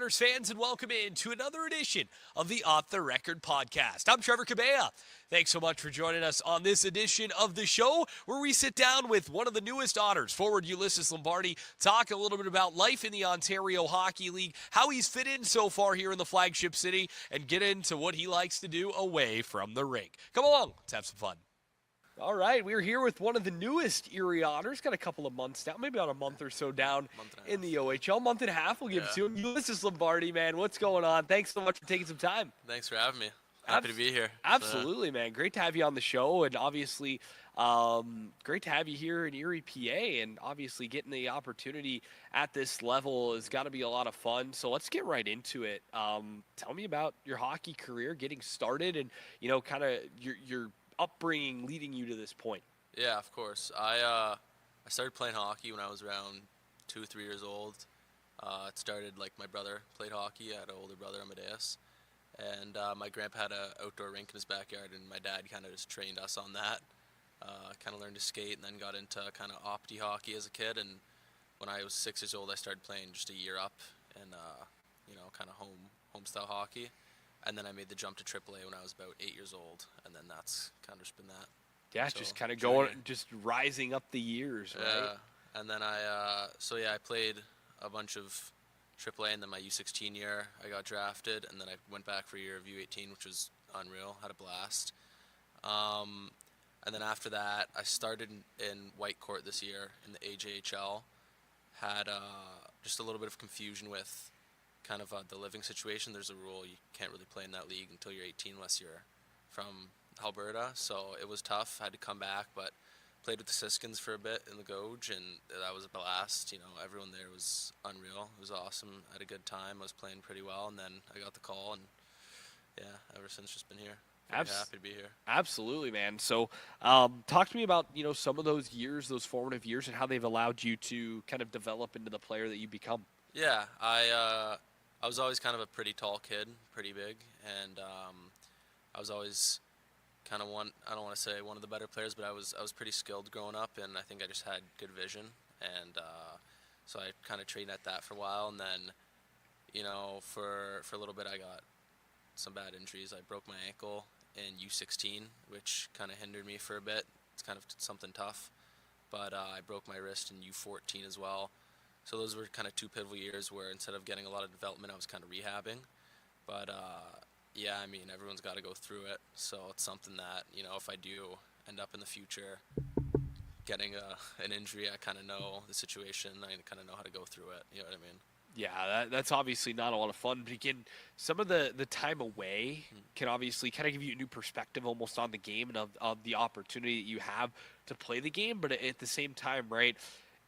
Honors fans, and welcome in to another edition of the Off the Record podcast. I'm Trevor Cabea. Thanks so much for joining us on this edition of the show, where we sit down with one of the newest honors, forward Ulysses Lombardi, talk a little bit about life in the Ontario Hockey League, how he's fit in so far here in the flagship city, and get into what he likes to do away from the rink. Come along, let's have some fun. All right, we're here with one of the newest Erie Honors. Got a couple of months down, maybe about a month or so down in the OHL. Month and a half, we'll give it to him. Ulysses Lombardi, man, what's going on? Thanks so much for taking some time. Thanks for having me. Happy to be here. Absolutely, man. Great to have you on the show, and obviously great to have you here in Erie, PA, and obviously getting the opportunity at this level has got to be a lot of fun. So let's get right into it. Tell me about your hockey career, getting started, and, you know, kind of your upbringing leading you to this point. Yeah, of course. I started playing hockey when I was around 2 or 3 years old. It started like my brother played hockey. I had an older brother, Amadeus, and my grandpa had an outdoor rink in his backyard, and my dad kind of just trained us on that. Kind of learned to skate, and then got into kind of opti hockey as a kid. And when I was 6 years old, I started playing just a year up in kind of home style hockey. And then I made the jump to AAA when I was about 8 years old, and then that's kind of just been that. Yeah, so, just kind of going, just rising up the years, right? Yeah, and then I played a bunch of AAA, and then my U16 year, I got drafted, and then I went back for a year of U18, which was unreal, had a blast. And then after that, I started in Whitecourt this year in the AJHL, had just a little bit of confusion with kind of the living situation. There's a rule you can't really play in that league until you're 18 unless you're from Alberta, so it was tough. I had to come back, but played with the Siskins for a bit in the Gouge, and that was a blast. You know, everyone there was unreal. It was awesome. I had a good time. I was playing pretty well, and then I got the call, and yeah, ever since just been here. Happy to be here. Absolutely, man. So talk to me about, you know, some of those years, those formative years, and how they've allowed you to kind of develop into the player that you become. Yeah, I was always kind of a pretty tall kid, pretty big, and I was always kind of I don't want to say one of the better players, but I was pretty skilled growing up, and I think I just had good vision, and so I kind of trained at that for a while, and then, you know, for a little bit I got some bad injuries. I broke my ankle in U16, which kind of hindered me for a bit. It's kind of something tough, but I broke my wrist in U14 as well. So those were kind of two pivotal years where instead of getting a lot of development, I was kind of rehabbing. But yeah, I mean, everyone's got to go through it. So it's something that, you know, if I do end up in the future getting an injury, I kind of know the situation. I kind of know how to go through it. You know what I mean? Yeah, that's obviously not a lot of fun. But again, some of the time away can obviously kind of give you a new perspective almost on the game and of the opportunity that you have to play the game. But at the same time, right,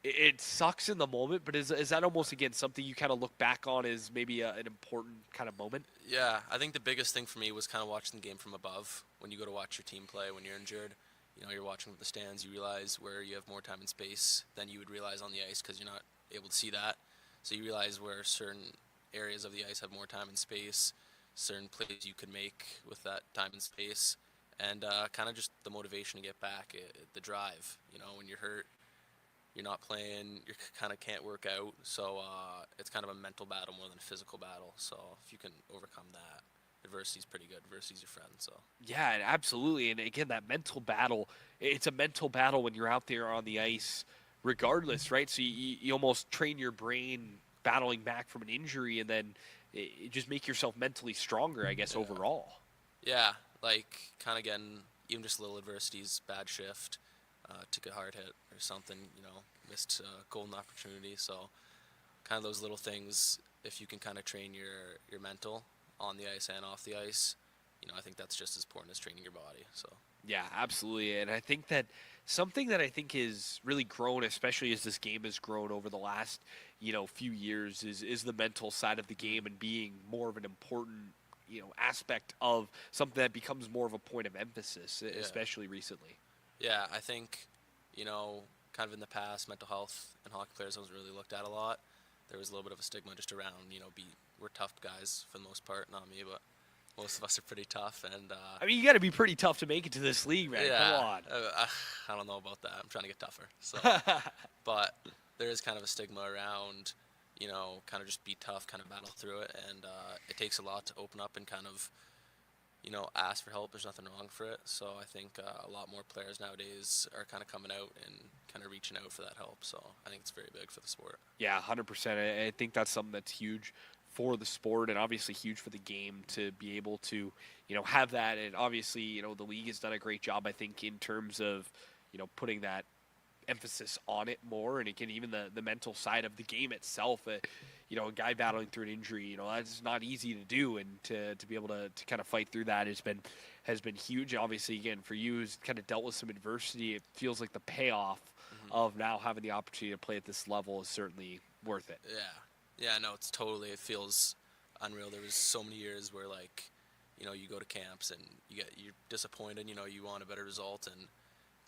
it sucks in the moment, but is that almost, again, something you kind of look back on as maybe an important kind of moment? Yeah, I think the biggest thing for me was kind of watching the game from above. When you go to watch your team play, when you're injured, you know, you're watching from the stands, you realize where you have more time and space than you would realize on the ice because you're not able to see that. So you realize where certain areas of the ice have more time and space, certain plays you can make with that time and space, and kind of just the motivation to get back, the drive. You know, when you're hurt, you're not playing, you kind of can't work out, so it's kind of a mental battle more than a physical battle. So if you can overcome that, adversity's pretty good. Adversity's your friend. So yeah, absolutely. And again, that mental battle, it's a mental battle when you're out there on the ice regardless, right? So you almost train your brain battling back from an injury, and then just make yourself mentally stronger, I guess, overall. Yeah, like kind of getting even just little adversities, bad shift, took a hard hit or something, you know, missed a golden opportunity. So kind of those little things, if you can kind of train your mental on the ice and off the ice, you know, I think that's just as important as training your body. So yeah, absolutely. And I think that something that I think is really grown, especially as this game has grown over the last, you know, few years, is the mental side of the game and being more of an important, you know, aspect of something that becomes more of a point of emphasis, especially recently. Yeah, I think, you know, kind of in the past, mental health and hockey players was really looked at a lot. There was a little bit of a stigma just around, you know, we're tough guys for the most part, not me, but most of us are pretty tough. And I mean, you got to be pretty tough to make it to this league, man. Yeah, come on. I don't know about that. I'm trying to get tougher. So, but there is kind of a stigma around, kind of just be tough, kind of battle through it. And it takes a lot to open up and kind of, ask for help. There's nothing wrong for it. So I think a lot more players nowadays are kind of coming out and kind of reaching out for that help. So I think it's very big for the sport. Yeah, 100%. I think that's something that's huge for the sport and obviously huge for the game to be able to, have that. And obviously, the league has done a great job, I think, in terms of, putting that emphasis on it more. And again, even the mental side of the game itself, a guy battling through an injury, that's not easy to do. And to be able to kind of fight through that has been huge. Obviously, again, for you, who's kind of dealt with some adversity, it feels like the payoff of now having the opportunity to play at this level is certainly worth it. Yeah, no, it feels unreal. There was so many years where you go to camps and you're disappointed, you want a better result, and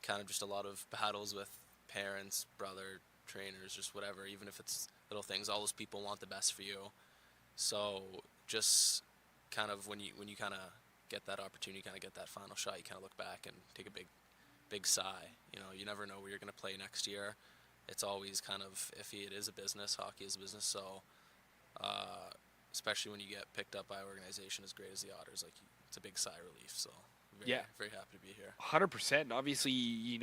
kind of just a lot of battles with parents, brother, trainers, just whatever, even if it's little things, all those people want the best for you. So just kind of when you kind of get that opportunity, kind of get that final shot, you kind of look back and take a big sigh. You never know where you're going to play next year. It's always kind of iffy. It is a business. Hockey is a business. So, especially when you get picked up by an organization as great as the Otters, it's a big sigh of relief. So, very happy to be here. 100%. Obviously, you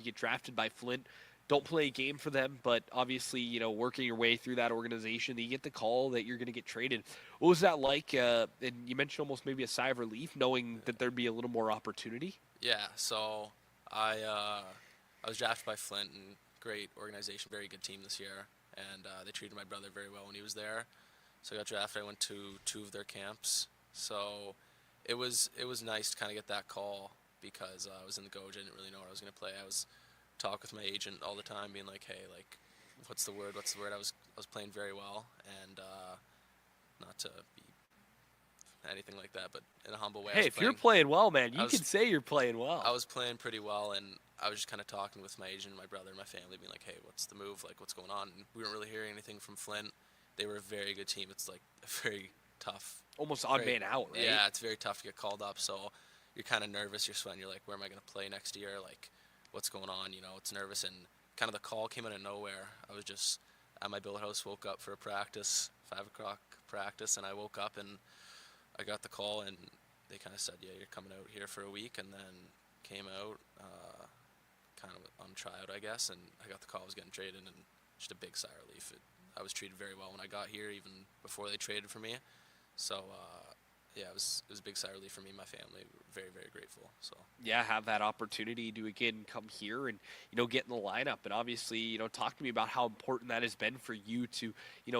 get drafted by Flint. Don't play a game for them, but obviously, working your way through that organization, you get the call that you're going to get traded. What was that like? And you mentioned almost maybe a sigh of relief, knowing that there'd be a little more opportunity. Yeah. So I was drafted by Flint, and great organization, very good team this year, and they treated my brother very well when he was there. So I got drafted. I went to 2 of their camps. So it was nice to kind of get that call because I was in the Goj. I didn't really know what I was going to play. I was talk with my agent all the time, being like, "Hey, what's the word? What's the word?" I was playing very well, and not to be anything like that, but in a humble way. Hey, if you're playing well, man, you can say you're playing well. I was playing pretty well, and I was just kind of talking with my agent, my brother, and my family, being like, "Hey, what's the move? What's going on?" And we weren't really hearing anything from Flint. They were a very good team. It's a very tough, almost odd man out, right? Yeah, it's very tough to get called up. So you're kind of nervous. You're sweating. You're like, "Where am I going to play next year? What's going on?" It's nervous, and kind of the call came out of nowhere. I was just at my billet house, woke up for a practice, 5 o'clock practice, and I woke up and I got the call, and they kind of said, "Yeah, you're coming out here for a week," and then came out kind of on tryout, I guess, and I got the call I was getting traded, and just a big sigh of relief. I was treated very well when I got here, even before they traded for me. So, yeah, it was a big sigh of relief for me and my family. Very, very grateful. So yeah, have that opportunity to again come here and get in the lineup, and obviously talk to me about how important that has been for you to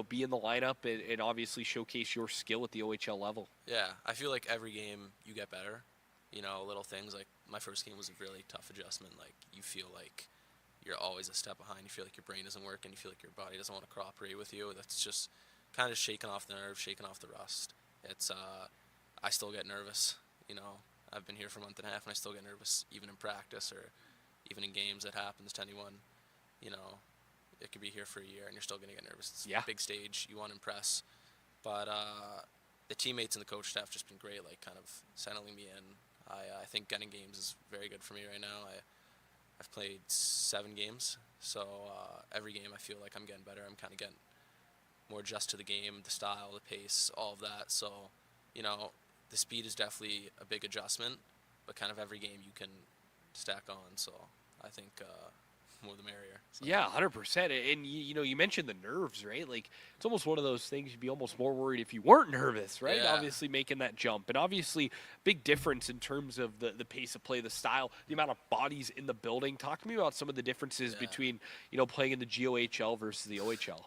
be in the lineup and obviously showcase your skill at the OHL level. Yeah, I feel like every game you get better. Little things like my first game was a really tough adjustment. You feel like you're always a step behind. You feel like your brain doesn't work, and you feel like your body doesn't want to cooperate with you. That's just kind of shaking off the nerves, shaking off the rust. It's I still get nervous. I've been here for a month and a half, and I still get nervous, even in practice or even in games. That happens to anyone. It could be here for a year, and you're still going to get nervous. It's a big stage. You want to impress. But the teammates and the coach staff just been great, kind of settling me in. I think getting games is very good for me right now. I've played 7 games, so every game I feel like I'm getting better. I'm kind of getting more adjust to the game, the style, the pace, all of that. So, the speed is definitely a big adjustment, but kind of every game you can stack on. So I think more the merrier. So. Yeah, 100%. And you mentioned the nerves, right? It's almost one of those things you'd be almost more worried if you weren't nervous, right? Yeah. Obviously making that jump, and obviously big difference in terms of the pace of play, the style, the amount of bodies in the building. Talk to me about some of the differences between playing in the GOHL versus the OHL.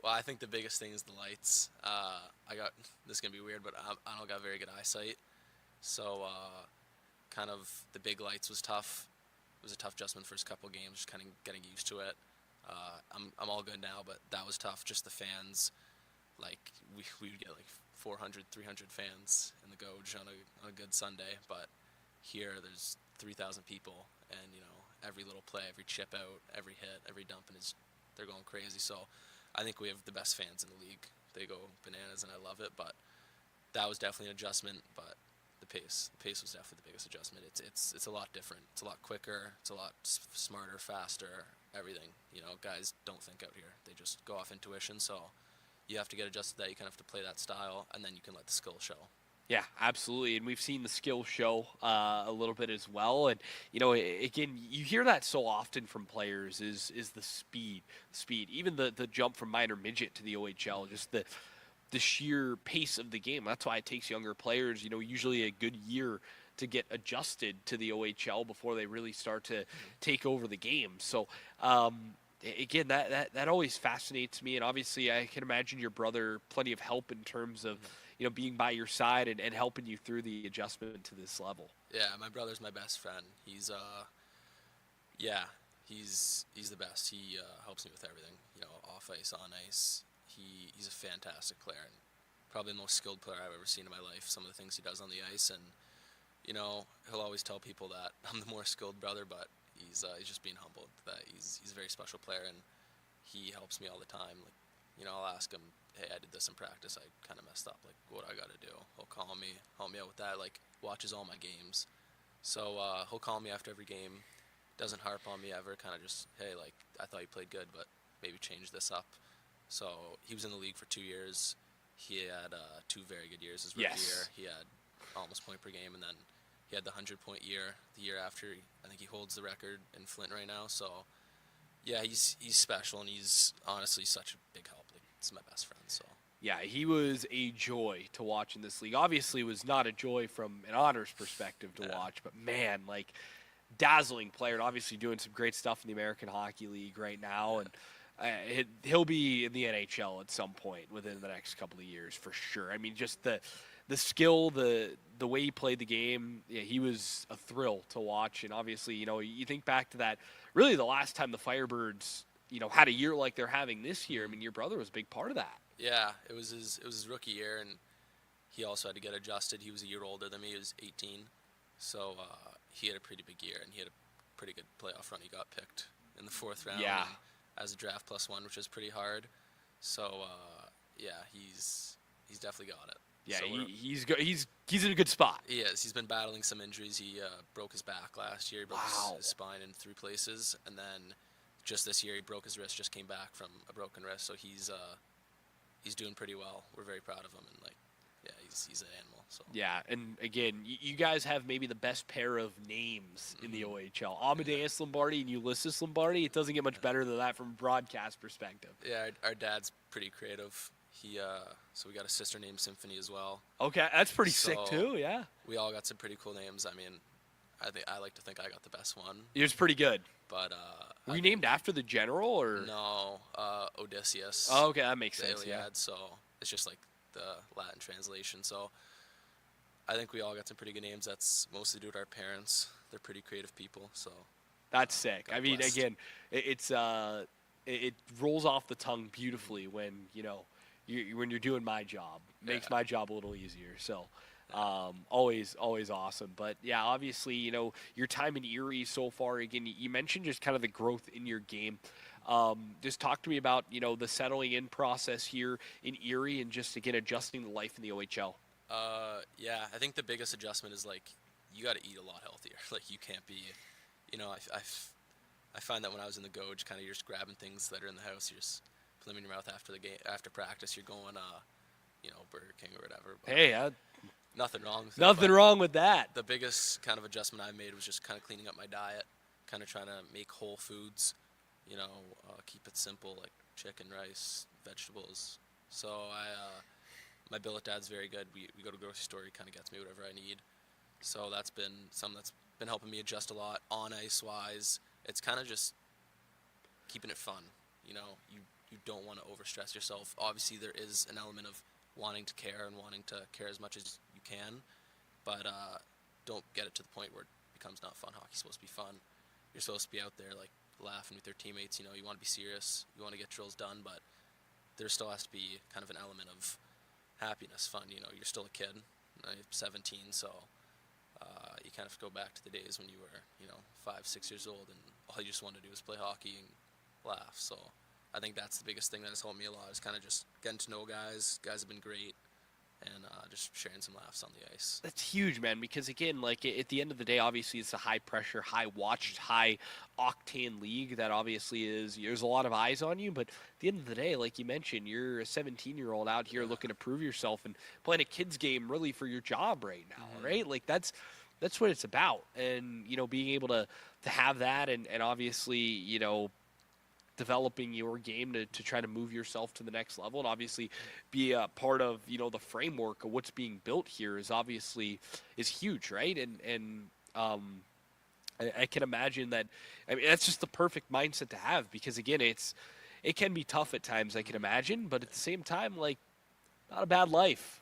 Well, I think the biggest thing is the lights. This is gonna be weird, but I don't got very good eyesight, so kind of the big lights was tough. It was a tough adjustment first couple of games, just kind of getting used to it. I'm all good now, but that was tough. Just the fans, we would get 400, 300 fans in the Goj on a good Sunday, but here there's 3,000 people, and every little play, every chip out, every hit, every dump, and they're going crazy. So I think we have the best fans in the league. They go bananas, and I love it. But that was definitely an adjustment. But the pace was definitely the biggest adjustment. It's a lot different. It's a lot quicker. It's a lot smarter, faster. everything. Guys don't think out here; they just go off intuition. So you have to get adjusted to that. You kind of have to play that style, and then you can let the skill show. Yeah, absolutely. And we've seen the skill show a little bit as well. And, again, you hear that so often from players is the speed. Even the jump from minor midget to the OHL, just the sheer pace of the game. That's why it takes younger players, usually a good year to get adjusted to the OHL before they really start to take over the game. So, again, that always fascinates me. And obviously, I can imagine your brother plenty of help in terms of, being by your side and helping you through the adjustment to this level. Yeah, my brother's my best friend. He's the best. He helps me with everything. Off ice, on ice. He's a fantastic player and probably the most skilled player I've ever seen in my life. Some of the things he does on the ice, and he'll always tell people that I'm the more skilled brother, but he's just being humbled that he's a very special player, and he helps me all the time. Like, I'll ask him, hey, I did this in practice. I kind of messed up. Like, what I got to do? He'll call me, help me out with that. Like, watches all my games. So he'll call me after every game. Doesn't harp on me ever. Kind of just, hey, like, I thought you played good, but maybe change this up. So he was in the league for 2 years. He had 2 very good years his rookie year. He had almost point per game, and then he had the 100-point year the year after. I think he holds the record in Flint right now. So, yeah, he's special, and he's honestly such a big help. Like, he's my best friend. So. Yeah, he was a joy to watch in this league. Obviously, it was not a joy from an honors perspective to watch, but man, like, dazzling player, and obviously doing some great stuff in the American Hockey League right now, and he'll be in the NHL at some point within the next couple of years for sure. I mean, just the skill, the way he played the game, yeah, he was a thrill to watch. And obviously, you think back to that, really the last time the Firebirds, had a year like they're having this year. I mean, your brother was a big part of that. Yeah, it was his rookie year, and he also had to get adjusted. He was a year older than me. He was 18, so he had a pretty big year, and he had a pretty good playoff run. He got picked in the 4th round as a draft +1, which is pretty hard. So yeah, he's definitely got it. Yeah, so he's in a good spot. He is. He's been battling some injuries. He broke his back last year. He broke his spine in 3 places, and then just this year he broke his wrist. Just came back from a broken wrist, so he's doing pretty well. We're very proud of him, and he's an animal. So yeah, and again, you guys have maybe the best pair of names in the OHL: Amadeus Lombardi and Ulysses Lombardi. It doesn't get much better than that from a broadcast perspective. Yeah, our dad's pretty creative. So we got a sister named Symphony as well. Okay, that's pretty sick too. Yeah, we all got some pretty cool names. I mean, I like to think I got the best one. It was pretty good. But were you named after the general or no? Odysseus. Oh, okay, that makes sense. Iliad, yeah. So it's just like the Latin translation. So I think we all got some pretty good names. That's mostly due to our parents. They're pretty creative people. So that's sick. God I mean, blessed. again, it rolls off the tongue beautifully when when you're doing my job. Makes my job a little easier. So. Always awesome. But yeah, obviously, your time in Erie so far, again, you mentioned just kind of the growth in your game. Just talk to me about, the settling in process here in Erie and just, again, adjusting to life in the OHL. Yeah, I think the biggest adjustment is, like, you got to eat a lot healthier. Like, you can't be, I find that when I was in the Goj, kind of you're just grabbing things that are in the house. You're just putting them in your mouth after the game, after practice. You're going, Burger King or whatever. But hey, nothing wrong with nothing wrong with that. The biggest kind of adjustment I made was just kind of cleaning up my diet, kind of trying to make whole foods, keep it simple, like chicken, rice, vegetables. So my billet dad's very good. We go to the grocery store, he kind of gets me whatever I need. So that's been something that's been helping me adjust a lot. On ice wise, it's kind of just keeping it fun. You don't want to overstress yourself. Obviously, there is an element of wanting to care and wanting to care as much as you can, but don't get it to the point where it becomes not fun. Hockey's supposed to be fun. You're supposed to be out there, like, laughing with your teammates. You want to be serious. You want to get drills done, but there still has to be kind of an element of happiness, fun. You're still a kid. I'm 17, so you kind of go back to the days when you were, 5, 6 years old, and all you just wanted to do was play hockey and laugh. So I think that's the biggest thing that has helped me a lot, is kind of just getting to know guys. Guys have been great, and just sharing some laughs on the ice. That's huge, man, because again, like at the end of the day, obviously it's a high pressure, high watched, high octane league that obviously there's a lot of eyes on you, but at the end of the day, like you mentioned, you're a 17-year-old out here looking to prove yourself and playing a kid's game really for your job right now, right? Like that's what it's about. And, being able to have that and obviously, developing your game to try to move yourself to the next level and obviously be a part of the framework of what's being built here is huge, right? And I can imagine that. I mean, that's just the perfect mindset to have because again, it can be tough at times, I can imagine, but at the same time, like, not a bad life.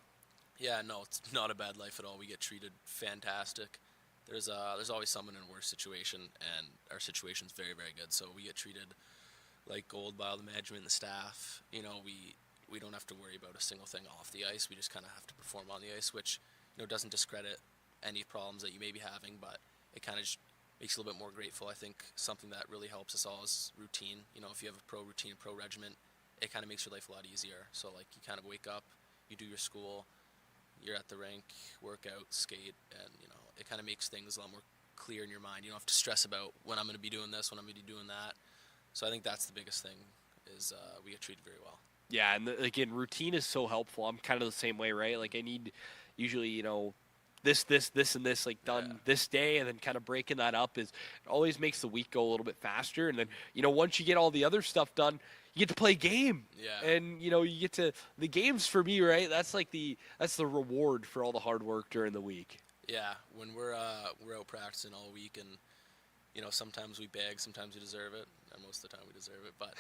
Yeah, no, it's not a bad life at all. We get treated fantastic. There's always someone in a worse situation, and our situation's very, very good. So we get treated like gold by all the management and the staff. We don't have to worry about a single thing off the ice. We just kind of have to perform on the ice, which doesn't discredit any problems that you may be having, but it kind of just makes you a little bit more grateful. I think something that really helps us all is routine. If you have a pro routine, a pro regiment, it kind of makes your life a lot easier. So like you kind of wake up, you do your school, you're at the rink, work out, skate, and it kind of makes things a lot more clear in your mind. You don't have to stress about when I'm going to be doing this, when I'm going to be doing that. So I think that's the biggest thing is we get treated very well. Yeah, and again, routine is so helpful. I'm kind of the same way, right? Like I need usually, this, and this, like done this day, and then kind of breaking that up it always makes the week go a little bit faster. And then, once you get all the other stuff done, you get to play a game. Yeah. And, you get to the games for me, right? That's the reward for all the hard work during the week. Yeah, when we're out practicing all week and sometimes we beg, sometimes we deserve it, and most of the time we deserve it, but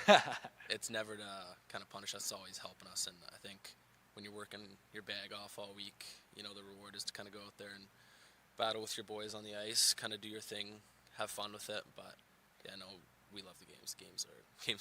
it's never to kind of punish us, it's always helping us, and I think when you're working your bag off all week, the reward is to kind of go out there and battle with your boys on the ice, kind of do your thing, have fun with it, but yeah, no, we love the games. Games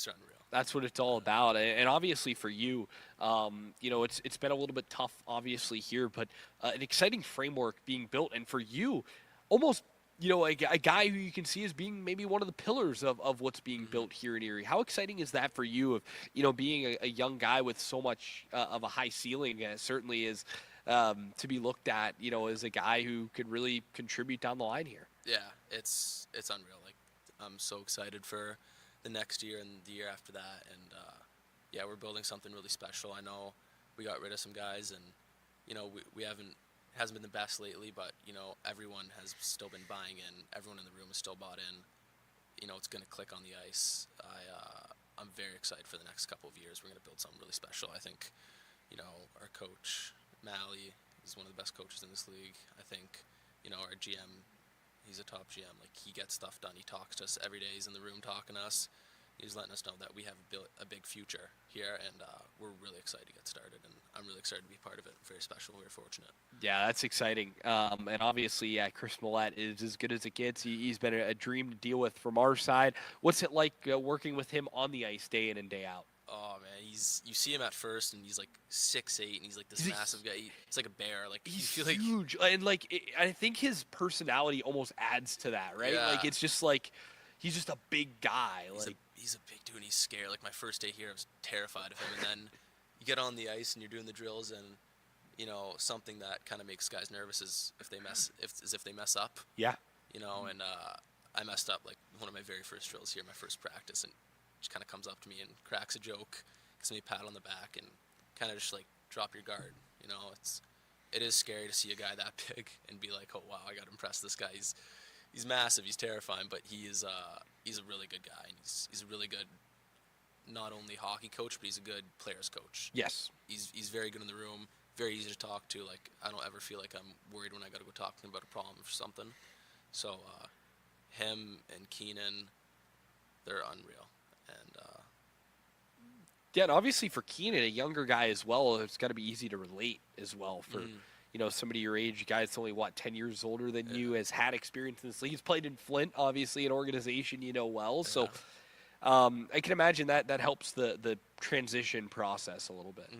are unreal. That's what it's all about, and obviously for you, it's been a little bit tough, obviously here, but an exciting framework being built, and for you, almost a guy who you can see as being maybe one of the pillars of what's being built here in Erie. How exciting is that for you of being a young guy with so much of a high ceiling? It certainly is to be looked at as a guy who could really contribute down the line here. Yeah, it's unreal. Like I'm so excited for the next year and the year after that, and yeah, we're building something really special. I know we got rid of some guys, and we hasn't been the best lately, but everyone has still been buying in. Everyone in the room is still bought in. It's going to click on the ice. I'm very excited for the next couple of years. We're going to build something really special. I think our coach Malley is one of the best coaches in this league. I think our GM, he's a top GM. Like he gets stuff done. He talks to us every day. He's in the room talking to us. He's letting us know that we have a big future here, and we're really excited to get started, and I'm really excited to be part of it. Very special. We're fortunate. Yeah, that's exciting. And obviously, yeah, Chris Millette is as good as it gets. He's been a dream to deal with from our side. What's it like working with him on the ice day in and day out? Oh man, you see him at first, and he's like 6'8", and he's like this massive guy. He's like a bear. Like he's you feel huge, and I think his personality almost adds to that, right? Yeah. Like it's just like he's just a big guy. He's a big dude, and he's scared. Like my first day here, I was terrified of him, and then you get on the ice and you're doing the drills, and something that kind of makes guys nervous is if they mess up. Yeah. And I messed up like one of my very first drills here, my first practice, and just kind of comes up to me and cracks a joke, gives me a pat on the back, and kind of just like drop your guard. It is scary to see a guy that big and be like, oh wow, I got to impress this guy. He's massive, he's terrifying, but he's a really good guy, and he's a really good not only hockey coach, but he's a good players coach. Yes. He's very good in the room, very easy to talk to. Like I don't ever feel like I'm worried when I got to go talk to him about a problem or something. So him and Keenan, they're unreal. And yeah, and obviously for Keenan, a younger guy as well, it's got to be easy to relate as well for somebody your age. Guy that's only 10 years older than you, has had experience in this league. He's played in Flint, obviously an organization well. Yeah. So I can imagine that helps the transition process a little bit.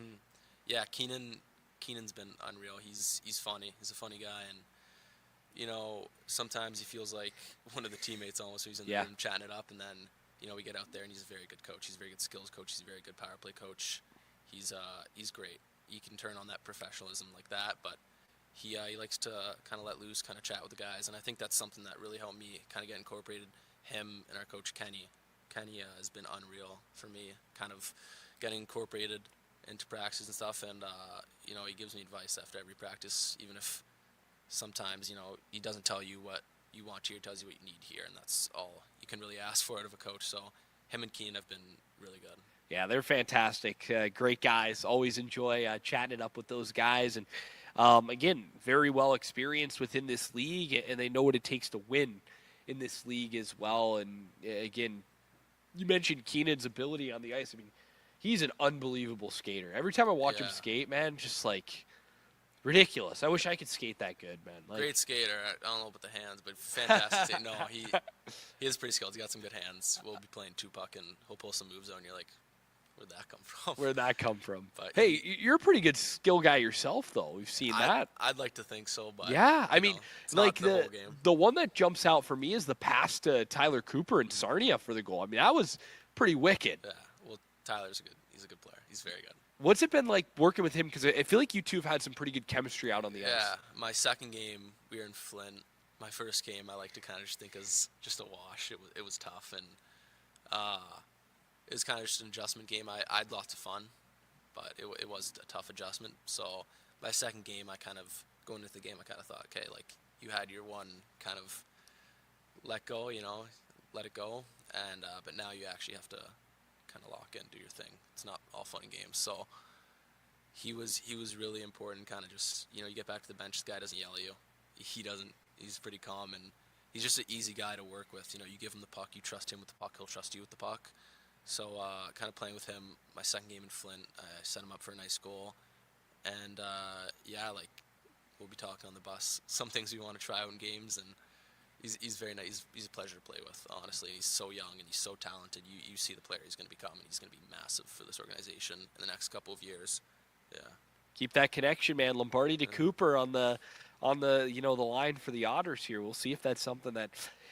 Yeah, Keenan's been unreal. He's funny. He's a funny guy, and sometimes he feels like one of the teammates almost who's in the room chatting it up, and then we get out there and he's a very good coach. He's a very good skills coach. He's a very good power play coach. He's great. he can turn on that professionalism like that, but he likes to kind of let loose, kind of chat with the guys, and I think that's something that really helped me kind of get incorporated. Him and our coach Kenny. Kenny has been unreal for me, kind of getting incorporated into practices and stuff, and you know, he gives me advice after every practice, even if sometimes, you know, he doesn't tell you what you want to hear, tells you what you need to hear, and that's all you can really ask for out of a coach. So him and Keen have been really good. Yeah, they're fantastic. Great guys. Always enjoy chatting it up with those guys. And again, very well experienced within this league, and they know what it takes to win in this league as well. And again, you mentioned Keenan's ability on the ice. I mean, he's an unbelievable skater. Every time I watch him skate, man, just like ridiculous. I wish I could skate that good, man. Like, great skater. I don't know about the hands, but fantastic skater. No, he is pretty skilled. He's got some good hands. We'll be playing two-puck, and he'll pull some moves on. You're like, where'd that come from? Where'd that come from? But hey, you're a pretty good skill guy yourself, though. We've seen that. I'd like to think so, but yeah, I mean, it's like not the whole game. The one that jumps out for me is the pass to Tyler Cooper and Sarnia for the goal. I mean, that was pretty wicked. Yeah, well, he's a good player. He's very good. What's it been like working with him? Because I feel like you two have had some pretty good chemistry out on the ice. Yeah, my second game, we were in Flint. My first game, I like to kind of just think as just a wash. It was tough, and it was kind of just an adjustment game. I had lots of fun, but it was a tough adjustment. So my second game, going into the game, I kind of thought, okay, like, you had your one kind of let go, you know, let it go, and but now you actually have to kind of lock in, do your thing. It's not all fun and games. So he was really important. Kind of just, you know, you get back to the bench, this guy doesn't yell at you. He doesn't. He's pretty calm, and he's just an easy guy to work with. You know, you give him the puck, you trust him with the puck, he'll trust you with the puck. So kind of playing with him, my second game in Flint, I set him up for a nice goal, and yeah, like, we'll be talking on the bus. Some things we want to try out in games, and he's very nice. He's a pleasure to play with, honestly. He's so young and he's so talented. You see the player he's going to become, and he's going to be massive for this organization in the next couple of years. Yeah. Keep that connection, man. Lombardi to Cooper on the you know, the line for the Otters here. We'll see if that's something that,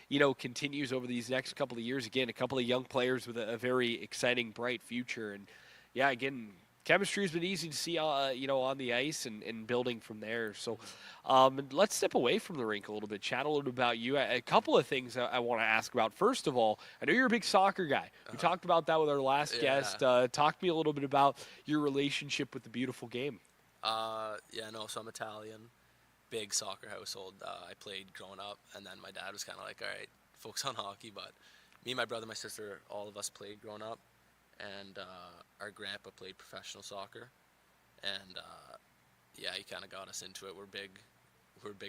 you know, continues over these next couple of years. Again, a couple of young players with a very exciting, bright future, and yeah, again, chemistry has been easy to see, you know, on the ice and building from there. So let's step away from the rink a little bit, chat a little bit about you. A couple of things I want to ask about. First of all, I know you're a big soccer guy. We talked about that with our last guest. Talk to me a little bit about your relationship with the beautiful game. Yeah, no, so I'm Italian. Big soccer household. I played growing up, and then my dad was kind of like, all right, focus on hockey. But me, my brother, my sister, all of us played growing up. And our grandpa played professional soccer, and yeah, he kind of got us into it. We're big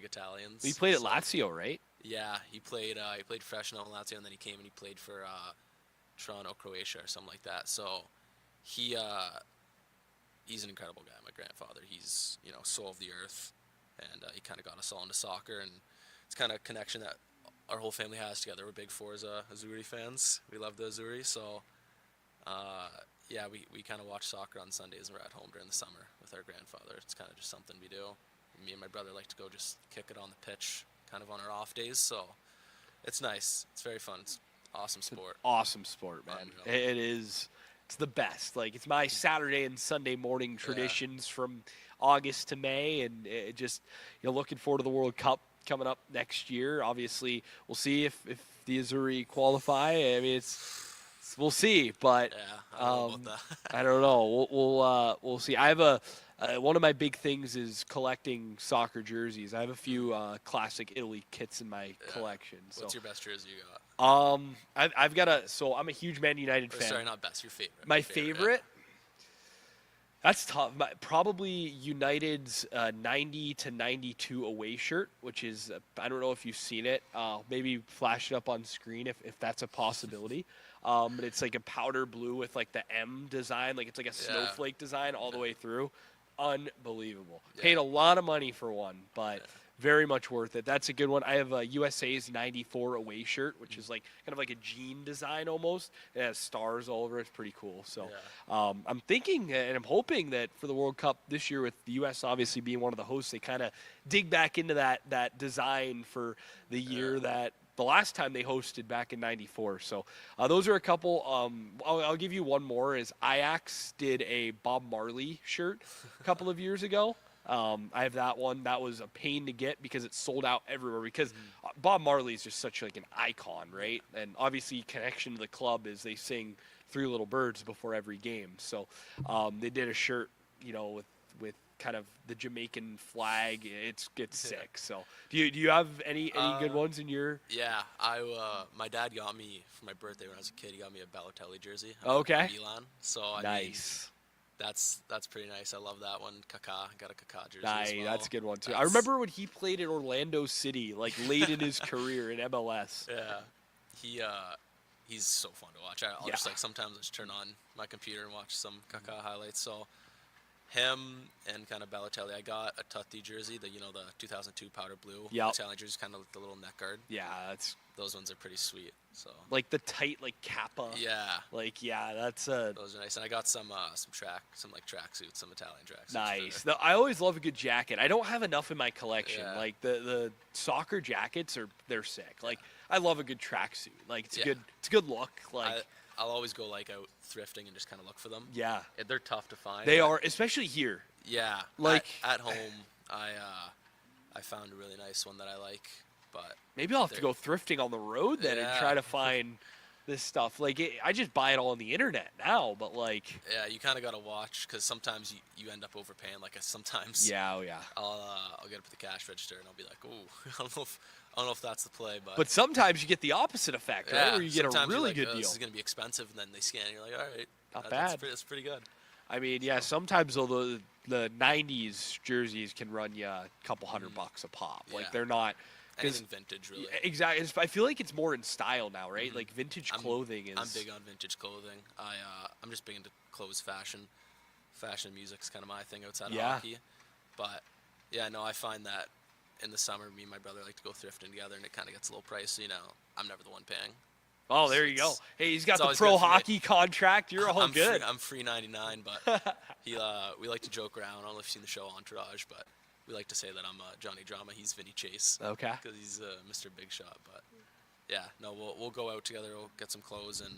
Italians. He played at Lazio, right? Yeah, he played professional in Lazio, and then he came and he played for Toronto, Croatia, or something like that. So he's an incredible guy. My grandfather, he's, you know, soul of the earth, and he kind of got us all into soccer, and it's kind of a connection that our whole family has together. We're big Forza Azzurri fans. We love the Azzurri, so. Yeah, we kind of watch soccer on Sundays, and we're at home during the summer with our grandfather. It's kind of just something we do. Me and my brother like to go just kick it on the pitch kind of on our off days, so it's nice. It's very fun. It's awesome sport. Awesome sport, man. It is. It's the best. Like, it's my Saturday and Sunday morning traditions from August to May, and it just, you know, looking forward to the World Cup coming up next year. Obviously, we'll see if the Azzurri qualify. I mean, we'll see, but yeah, I don't know about that. I don't know. We'll see. I have one of my big things is collecting soccer jerseys. I have a few classic Italy kits in my collection. So. What's your best jersey you got? I've got so I'm a huge Man United fan. Sorry, not best. Your favorite. My favorite. That's tough. Probably United's 90 to 92 away shirt, which is, I don't know if you've seen it. Maybe flash it up on screen if that's a possibility. But it's like a powder blue with like the M design, like it's like a snowflake design all the way through. Unbelievable. Yeah. Paid a lot of money for one, but very much worth it. That's a good one. I have a USA's 94 away shirt, which is like kind of like a jean design almost. It has stars all over it. It's pretty cool. So I'm thinking and I'm hoping that for the World Cup this year, with the U.S. obviously being one of the hosts, they kind of dig back into that design for the year that the last time they hosted back in '94. So those are a couple. I'll give you one more. Is Ajax did a Bob Marley shirt a couple of years ago. I have that one. That was a pain to get because it sold out everywhere. Because Bob Marley is just such like an icon, right? And obviously, connection to the club is they sing Three Little Birds before every game. So they did a shirt, with kind of the Jamaican flag. It's sick. So do you have any good ones in your? Yeah, my dad got me for my birthday when I was a kid. He got me a Balotelli jersey. Okay. Milan. So Nice. That's pretty nice. I love that one. Kaká, got a Kaká jersey Nice, as well. that's a good one too. I remember when he played at Orlando City, like late in his career in MLS. Yeah, he's so fun to watch. I'll just sometimes I just turn on my computer and watch some Kaká highlights. So him and kind of Balotelli. I got a Tutti jersey, the 2002 powder blue Italian jersey, kind of like the little neck guard. Yeah, those ones are pretty sweet. So like the tight Kappa. Yeah. That's those are nice. And I got some tracksuits, some Italian tracksuits. Nice. I always love a good jacket. I don't have enough in my collection. Yeah. Like the soccer jackets they're sick. Like I love a good tracksuit. Like it's a good look. Like I'll always go like out thrifting and just kind of look for them. Yeah. They're tough to find. They are, especially here. Yeah. Like at home, I found a really nice one that I like, but maybe I'll have to go thrifting on the road then and try to find this stuff. Like I just buy it all on the internet now, but like. Yeah, you kind of got to watch because sometimes you end up overpaying. Like sometimes. Yeah. I'll get up at the cash register and I'll be like, oh, I don't know if that's the play, but sometimes you get the opposite effect, right? Where you get a really good deal. This is going to be expensive, and then they scan, and you're like, all right, not bad. That's pretty good. I mean, yeah. Sometimes though the '90s jerseys can run you a couple $100 a pop. Like they're not anything vintage, really. Exactly. I feel like it's more in style now, right? Like vintage clothing is. I'm big on vintage clothing. I'm just big into clothes, fashion. Fashion music's kind of my thing outside of hockey. But yeah, no, I find that. In the summer, me and my brother like to go thrifting together, and it kind of gets a little pricey. I'm never the one paying. Oh, there you go. Hey, he's got the pro hockey contract. You're all good. I'm free 99, but we like to joke around. I don't know if you've seen the show Entourage, but we like to say that I'm Johnny Drama. He's Vinny Chase. Okay. Because he's Mr. Big Shot. But yeah, no, we'll go out together. We'll get some clothes, and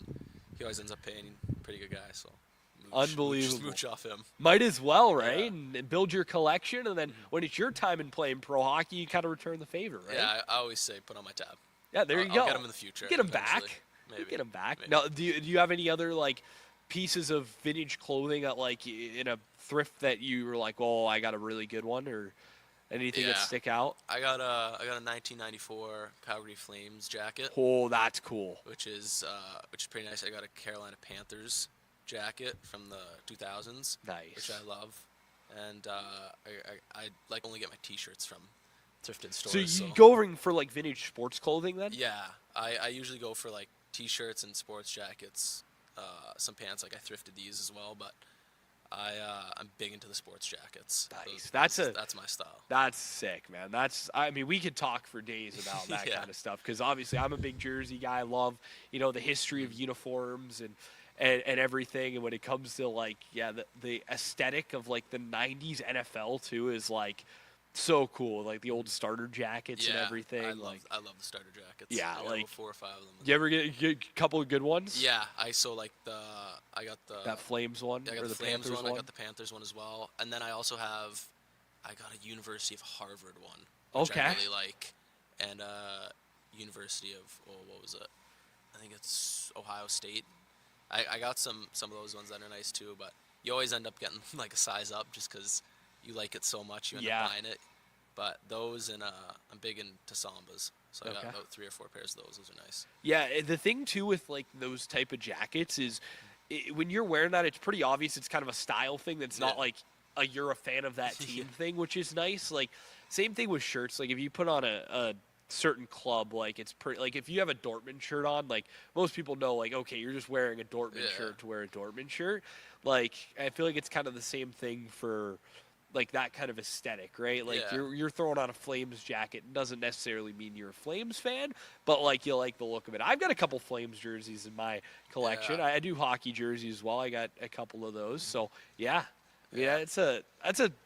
he always ends up paying. Pretty good guy, so. Unbelievable. Smooch off him. Might as well, right? Yeah. And build your collection, and then when it's your time in playing pro hockey, you kind of return the favor, right? Yeah, I always say put on my tab. Yeah, there you go. I'll get them in the future. Get them back. Maybe. Get them back. Maybe. Now, do you have any other pieces of vintage clothing that in a thrift that you were like, oh, I got a really good one, or anything that stick out? I got a 1994 Calgary Flames jacket. Oh, that's cool. Which is pretty nice. I got a Carolina Panthers jacket from the 2000s. Nice. Which I love. And I like only get my t-shirts from thrifted stores. So you going for vintage sports clothing then? Yeah. I usually go for t-shirts and sports jackets. Some pants, I thrifted these as well, but I'm big into the sports jackets. Nice. That's my style. That's sick, man. We could talk for days about that kind of stuff because obviously I'm a big jersey guy. I love, the history of uniforms and everything. And when it comes to the aesthetic of the 90s NFL too is so cool. The old starter jackets and everything. I love the starter jackets. Yeah, I got 4 or 5 of them. You ever get a couple of good ones? Yeah, I got that Flames one. I got or the Flames Panthers one. I got the Panthers one as well. And then I got a University of Harvard one. Which I really like. And University of what was it? I think it's Ohio State. I got some of those ones that are nice too, but you always end up getting a size up just because you like it so much, you end up buying it. But those and I'm big into Sambas, so I got about 3 or 4 pairs of those. Those are nice. Yeah, the thing too with those type of jackets is when you're wearing that, it's pretty obvious it's kind of a style thing. That's not you're a fan of that team thing, which is nice. Same thing with shirts. If you put on a certain club, it's pretty. If you have a Dortmund shirt on, most people know, okay, you're just wearing a Dortmund shirt to wear a Dortmund shirt. I feel like it's kind of the same thing for that kind of aesthetic, right? You're throwing on a Flames jacket. It doesn't necessarily mean you're a Flames fan, but you like the look of it. I've got a couple Flames jerseys in my collection. I do hockey jerseys as well. I got a couple of those. So yeah. Yeah, that's a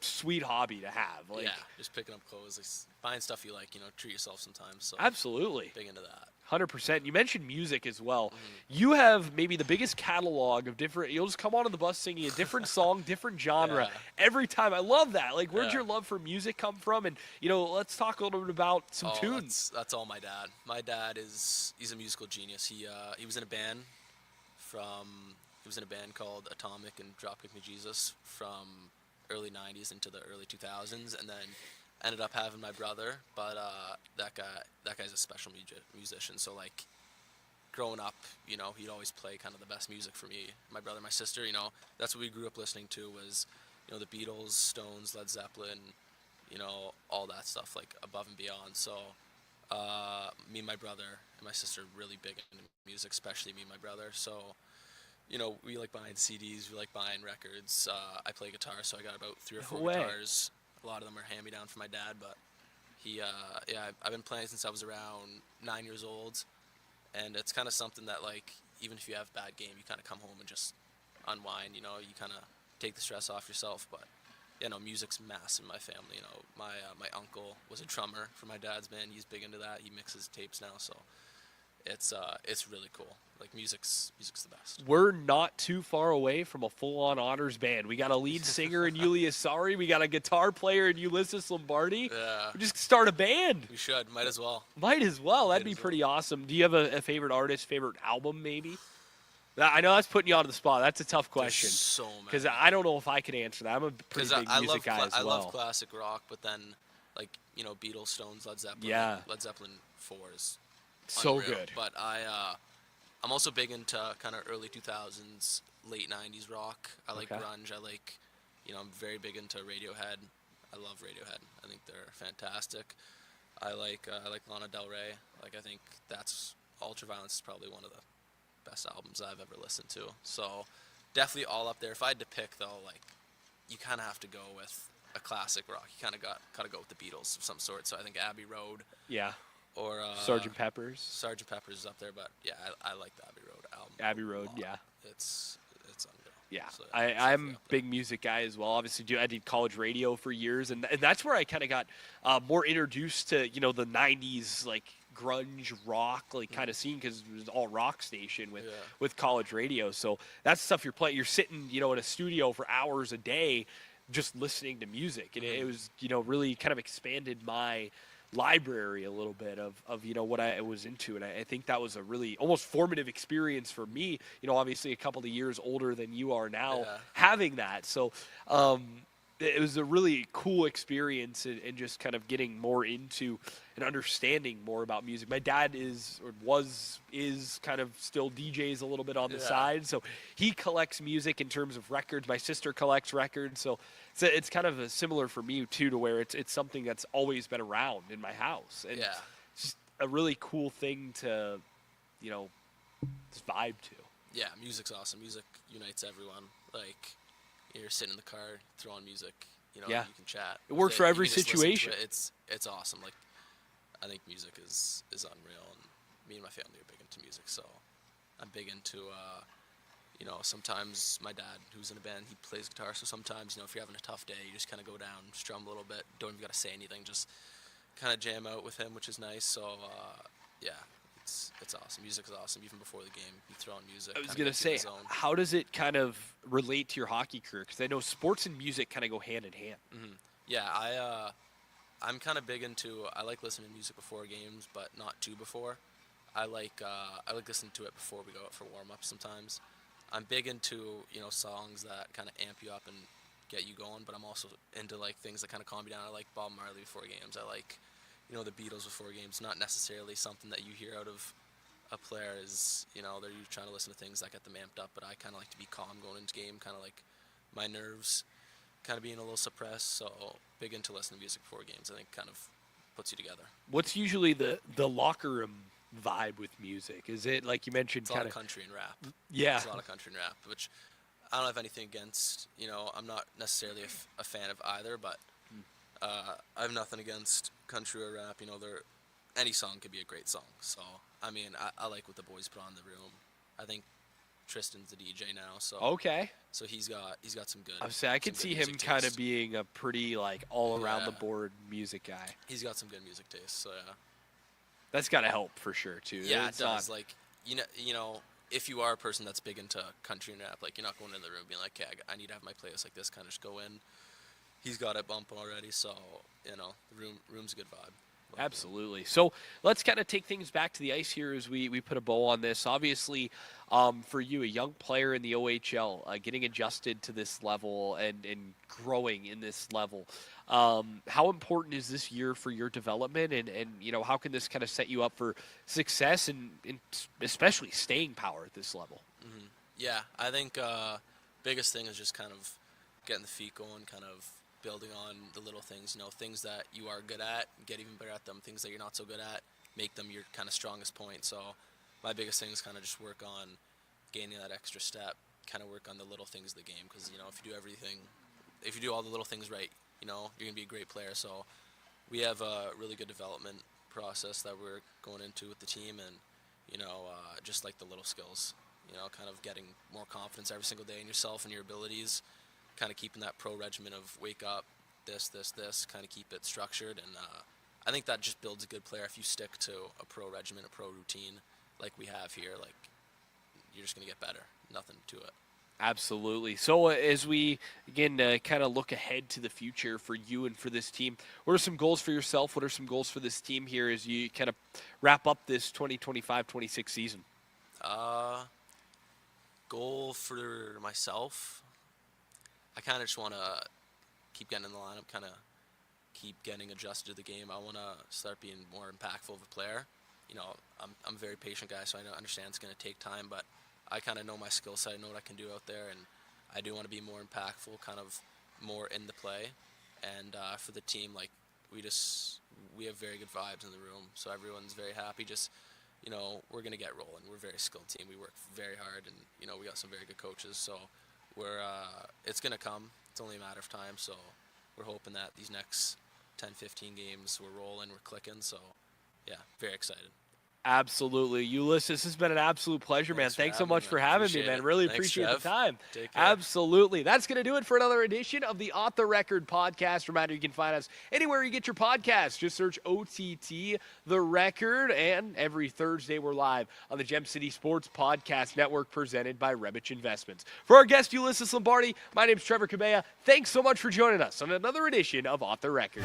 sweet hobby to have. Like, Yeah, just picking up clothes, like, buying stuff you like. Treat yourself sometimes. So absolutely. big into that. 100%. You mentioned music as well. Mm-hmm. You have maybe the biggest catalog of different. You'll just come onto the bus singing a different song, different genre Yeah. every time. I love that. Like, where'd Yeah. your love for music come from? And let's talk a little bit about some Oh, tunes. that's all my dad. My dad he's a musical genius. He was in a band he was in a band called Atomic and Dropkick Me Jesus from early '90s into the early 2000s, and then ended up having my brother. But that guy's a special musician. So like growing up, he'd always play kind of the best music for me, my brother, my sister. That's what we grew up listening to was the Beatles, Stones, Led Zeppelin, all that stuff, like above and beyond. So me and my brother and my sister are really big into music, especially me and my brother. So we like buying CDs, we like buying records. I play guitar, so I got about 3 or 4 No way. guitars. A lot of them are hand me down from my dad, but I've been playing since I was around 9 years old, and it's kind of something that, like, even if you have a bad game, you kind of come home and just unwind. You kind of take the stress off yourself. But music's massive in my family. My uncle was a drummer for my dad's band. He's big into that. He mixes tapes now, so it's really cool. Like, music's the best. We're not too far away from a full-on honors band. We got a lead singer in Ulysses Lombardi. We got a guitar player in Ulysses Lombardi. Yeah. We just start a band. We should. Might as well. Might as well. That'd be pretty awesome. Do you have a favorite artist, favorite album, maybe? I know that's putting you on the spot. That's a tough question. There's so many. Because I don't know if I can answer that. I'm a pretty big music guy as well. I love classic rock, but then, like, Beatles, Stones, Led Zeppelin. Yeah. Led Zeppelin 4 is So unreal. good. But I'm also big into kind of early 2000s, late 90s rock. I like grunge. I like, I'm very big into Radiohead. I love Radiohead. I think they're fantastic. I like Lana Del Rey. Like, I think that's Ultraviolence is probably one of the best albums I've ever listened to. So definitely all up there. If I had to pick, though, like, you kind of have to go with a classic rock. You kind of got to go with the Beatles of some sort. So I think Abbey Road. Yeah. Or Sgt. Pepper's. Sgt. Pepper's is up there, but yeah, I like the Abbey Road album. Abbey Road, yeah. It's unreal. Yeah, So, I'm a big music guy as well. Obviously, I did college radio for years, and that's where I kind of got more introduced to the '90s like grunge rock like kind of scene, because it was all rock station with college radio. So that's stuff you're playing. You're sitting in a studio for hours a day, just listening to music, and it was really kind of expanded my library a little bit of what I was into, and I think that was a really almost formative experience for me. Obviously a couple of years older than you are now, having that. So it was a really cool experience, and just kind of getting more into and understanding more about music. My dad is kind of still DJs a little bit on the side, so he collects music in terms of records. My sister collects records, so it's kind of similar for me too, to where it's something that's always been around in my house, and it's just a really cool thing to just vibe to. Yeah, music's awesome. Music unites everyone. Like, you're sitting in the car, throw on music, you can chat. It works for every situation. It's awesome. Like, I think music is unreal, and me and my family are big into music, so I'm big into sometimes my dad, who's in a band, he plays guitar, so sometimes if you're having a tough day, you just kind of go down, strum a little bit, don't even got to say anything, just kind of jam out with him, which is nice. So it's awesome. Music is awesome. Even before the game, you throw on music. I was gonna say, how does it kind of relate to your hockey career? Because I know sports and music kind of go hand in hand. Mm-hmm. Yeah, I'm kind of big into. I like listening to music before games, but not too before. I like listening to it before we go out for warm up sometimes. I'm big into songs that kind of amp you up and get you going, but I'm also into like things that kind of calm you down. I like Bob Marley before games. I like the Beatles before games. Not necessarily something that you hear out of a player is they're trying to listen to things that get them amped up, but I kind of like to be calm going into game, kind of like my nerves kind of being a little suppressed. So big into listening to music before games. I think kind of puts you together. What's usually the locker room vibe with music? Is it, like you mentioned, kind of country and rap? Yeah, it's a lot of country and rap, which I don't have anything against. I'm not necessarily a fan of either, but I have nothing against country or rap. Any song could be a great song. So I mean, I like what the boys put on in the room. I think Tristan's the DJ now, so Okay. so he's got some good. I would say I could some see good him music kind of taste. being a pretty like all around the Yeah. board music guy. He's got some good music taste, so yeah. That's got to help for sure too. Yeah, It's it does. not- Like you know, if you are a person that's big into country and rap, like you're not going in the room being like, "Okay, I need to have my playlist like this." Kind of just go in. He's got it bumping already, so you know, the room's a good vibe. Absolutely. So let's kind of take things back to the ice here as we put a bow on this. Obviously, for you, a young player in the OHL, getting adjusted to this level and growing in this level, how important is this year for your development? And you know, how can this kind of set you up for success and especially staying power at this level? Mm-hmm. Yeah, I think biggest thing is just kind of getting the feet going, kind of building on the little things, you know, things that you are good at, get even better at them, things that you're not so good at, make them your kind of strongest point. So my biggest thing is kind of just work on gaining that extra step, kind of work on the little things of the game, because, you know, if you do all the little things right, you know, you're going to be a great player. So we have a really good development process that we're going into with the team, and, you know, just like the little skills, you know, kind of getting more confidence every single day in yourself and your abilities, kind of keeping that pro regimen of wake up, this, kind of keep it structured. And I think that just builds a good player. If you stick to a pro regimen, a pro routine like we have here, like you're just going to get better. Nothing to it. Absolutely. So as we, again, kind of look ahead to the future for you and for this team, what are some goals for yourself? What are some goals for this team here as you kind of wrap up this 2025-26 season? Goal for myself, I kind of just want to keep getting in the lineup, kind of keep getting adjusted to the game. I want to start being more impactful of a player. You know, I'm a very patient guy, so I understand it's going to take time, but I kind of know my skill set, I know what I can do out there, and I do want to be more impactful, kind of more in the play. And for the team, like, we have very good vibes in the room, so everyone's very happy. Just, you know, we're going to get rolling. We're a very skilled team. We work very hard, and, you know, we got some very good coaches, so it's going to come. It's only a matter of time, so we're hoping that these next 10, 15 games we're rolling, we're clicking, so yeah, very excited. Absolutely. Ulysses, has been an absolute pleasure, man. Thanks so much for having me, man. Really appreciate the time. Take care. Absolutely. That's going to do it for another edition of the Off the Record podcast. Reminder, you can find us anywhere you get your podcasts. Just search OTT The Record. And every Thursday, we're live on the Gem City Sports Podcast Network presented by Rebich Investments. For our guest, Ulysses Lombardi, my name's Trevor Cabea. Thanks so much for joining us on another edition of Off the Record.